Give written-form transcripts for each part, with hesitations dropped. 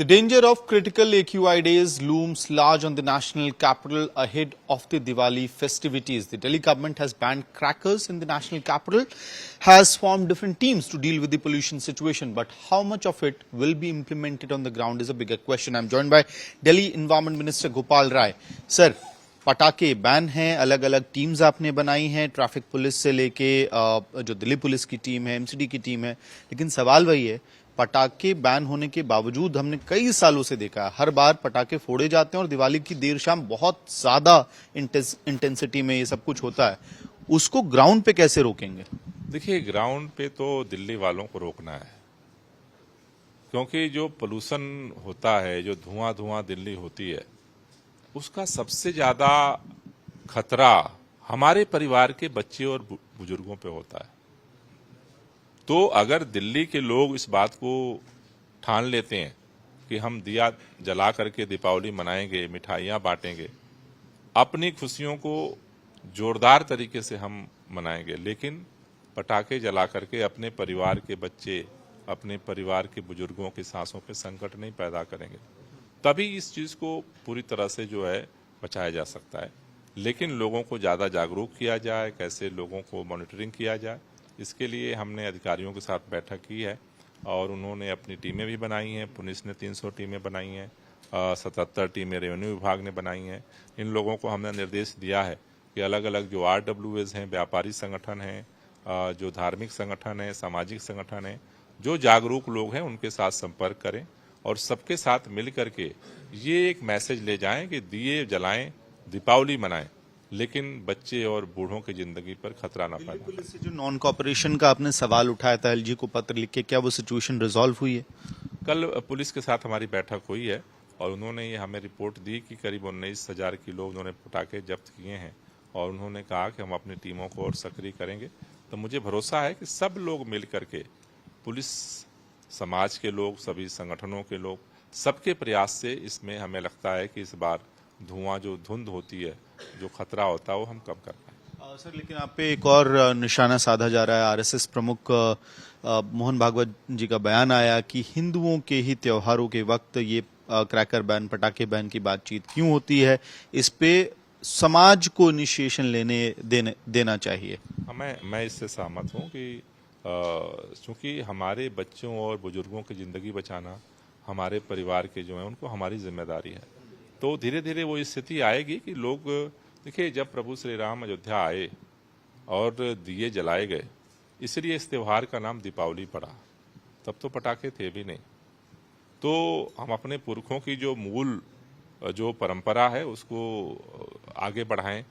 The danger of critical AQI days looms large on the national capital ahead of the Diwali festivities. The Delhi government has banned crackers in the national capital, has formed different teams to deal with the pollution situation. But how much of it will be implemented on the ground is a bigger question. I'm joined by Delhi Environment Minister Gopal Rai. Sir, पटाखे ban हैं, अलग अलग teams आपने बनाई हैं, traffic police से लेके जो दिल्ली पुलिस की टीम है, एमसीडी की टीम है, लेकिन सवाल वही है, पटाखे बैन होने के बावजूद हमने कई सालों से देखा है, हर बार पटाखे फोड़े जाते हैं और दिवाली की देर शाम बहुत ज्यादा इंटेंसिटी में ये सब कुछ होता है, उसको ग्राउंड पे कैसे रोकेंगे? देखिए, ग्राउंड पे तो दिल्ली वालों को रोकना है, क्योंकि जो पोल्यूशन होता है, जो धुआं दिल्ली होती है, उसका सबसे ज्यादा खतरा हमारे परिवार के बच्चे और बुजुर्गों पे होता है। तो अगर दिल्ली के लोग इस बात को ठान लेते हैं कि हम दिया जला करके दीपावली मनाएंगे, मिठाइयां बांटेंगे, अपनी खुशियों को जोरदार तरीके से हम मनाएंगे, लेकिन पटाखे जला करके अपने परिवार के बच्चे, अपने परिवार के बुजुर्गों की सांसों पे संकट नहीं पैदा करेंगे, तभी इस चीज को पूरी तरह से जो है बचाया जा सकता है। लेकिन लोगों को ज्यादा जागरूक किया जाए, कैसे लोगों को मॉनिटरिंग किया जाए, इसके लिए हमने अधिकारियों के साथ बैठक की है और उन्होंने अपनी टीमें भी बनाई हैं। पुलिस ने 300 टीमें बनाई हैं, 77 टीमें रेवेन्यू विभाग ने बनाई हैं। इन लोगों को हमने निर्देश दिया है कि अलग अलग जो RWAs हैं, व्यापारी संगठन हैं, जो धार्मिक संगठन है, सामाजिक संगठन है, जो जागरूक लोग हैं, उनके साथ संपर्क करें और सबके साथ मिल करके ये एक मैसेज ले जाएं कि दिए जलाएं, दीपावली मनाएं, लेकिन बच्चे और बूढ़ों की जिंदगी पर खतरा न पैदा। पुलिस से जो नॉन कॉपरेशन का आपने सवाल उठाया था, LG को पत्र लिख के, क्या वो सिचुएशन रिजॉल्व हुई है? कल पुलिस के साथ हमारी बैठक हुई है और उन्होंने ये हमें रिपोर्ट दी कि करीब 19,000 किलो उन्होंने पटाखे जब्त किए हैं और उन्होंने कहा कि हम अपनी टीमों को और सक्रिय करेंगे। तो मुझे भरोसा है कि सब लोग मिल करके, पुलिस, समाज के लोग, सभी संगठनों के लोग, सबके प्रयास से इसमें हमें लगता है कि इस बार धुआं, जो धुंध होती है, जो खतरा होता है, वो हम कम कर पाए। सर, लेकिन आप पे एक और निशाना साधा जा रहा है। आरएसएस प्रमुख मोहन भागवत जी का बयान आया कि हिंदुओं के ही त्योहारों के वक्त ये क्रैकर बैन, पटाखे बैन की बातचीत क्यों होती है, इस पे समाज को इनिशिएशन देना चाहिए। मैं इससे सहमत हूँ कि चूंकि हमारे बच्चों और बुजुर्गों की जिंदगी बचाना हमारे परिवार के जो है उनको हमारी जिम्मेदारी है। तो धीरे धीरे वो स्थिति आएगी कि लोग, देखिए, जब प्रभु श्री राम अयोध्या आए और दिए जलाए गए, इसलिए इस त्योहार का नाम दीपावली पड़ा, तब तो पटाखे थे भी नहीं। तो हम अपने पुरखों की जो मूल जो परंपरा है उसको आगे बढ़ाएं,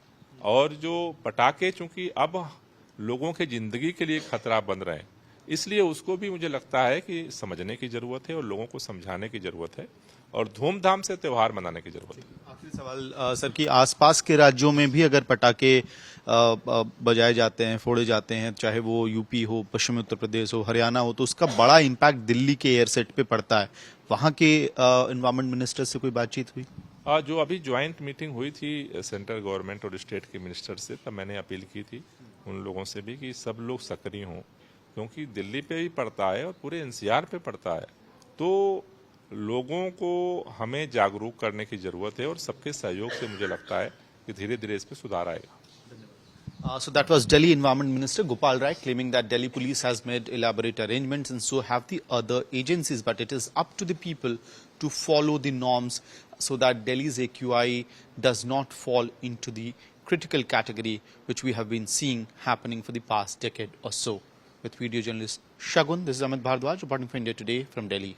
और जो पटाखे चूंकि अब लोगों के जिंदगी के लिए खतरा बन रहे हैं, इसलिए उसको भी मुझे लगता है कि समझने की जरूरत है और लोगों को समझाने की जरूरत है और धूमधाम से त्योहार मनाने की जरूरत है। आखिरी सवाल सर, कि आसपास के राज्यों में भी अगर पटाखे बजाए जाते हैं, फोड़े जाते हैं, चाहे वो यूपी हो, पश्चिमी उत्तर प्रदेश हो, हरियाणा हो, तो उसका बड़ा इम्पैक्ट दिल्ली के एयरसेट पे पड़ता है। वहां के एनवायरमेंट मिनिस्टर से कोई बातचीत हुई? जो अभी ज्वाइंट मीटिंग हुई थी सेंट्रल गवर्नमेंट और स्टेट के मिनिस्टर से, तब मैंने अपील की थी उन लोगों से भी कि सब लोग सक्रिय हों, क्योंकि दिल्ली पे भी पड़ता है और पूरे NCR पे पड़ता है। तो लोगों को हमें जागरूक करने की जरूरत है और सबके सहयोग से मुझे लगता है कि धीरे धीरे इस पे सुधार आएगा। So that was Delhi Environment Minister Gopal Rai claiming that Delhi police has made elaborate arrangements and so have the other agencies, but it is up to the people to follow the norms so that Delhi's AQI does not fall into the critical category which we have been seeing happening for the past decade or so. With video journalist Shagun, this is Amit Bhardwaj reporting for India Today from Delhi.